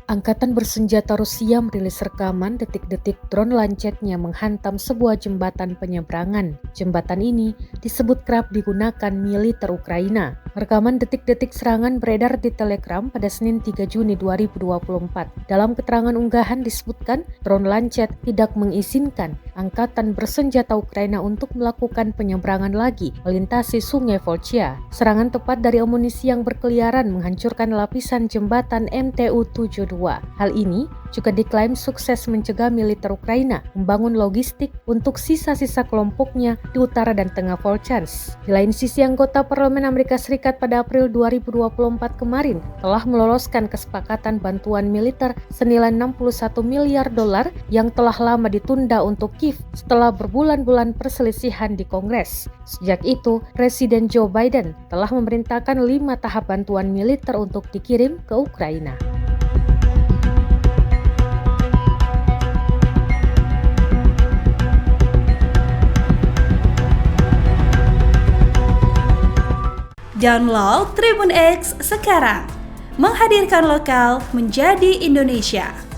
Angkatan bersenjata Rusia merilis rekaman detik-detik drone Lancetnya menghantam sebuah jembatan penyeberangan. Jembatan ini disebut kerap digunakan militer Ukraina. Rekaman detik-detik serangan beredar di Telegram pada Senin 3 Juni 2024. Dalam keterangan unggahan disebutkan drone Lancet tidak mengizinkan Angkatan bersenjata Ukraina untuk melakukan penyeberangan lagi melintasi sungai Volchia. Serangan tepat dari amunisi yang berkeliaran menghancurkan lapisan jembatan MTU-72. Hal ini juga diklaim sukses mencegah militer Ukraina membangun logistik untuk sisa-sisa kelompoknya di utara dan tengah Volchansk. Di lain sisi, anggota Parlemen Amerika Serikat pada April 2024 kemarin telah meloloskan kesepakatan bantuan militer senilai 61 miliar dolar yang telah lama ditunda untuk Kiev setelah berbulan-bulan perselisihan di Kongres. Sejak itu, Presiden Joe Biden telah memerintahkan 5 tahap bantuan militer untuk dikirim ke Ukraina. Download Tribun X sekarang, menghadirkan lokal menjadi Indonesia.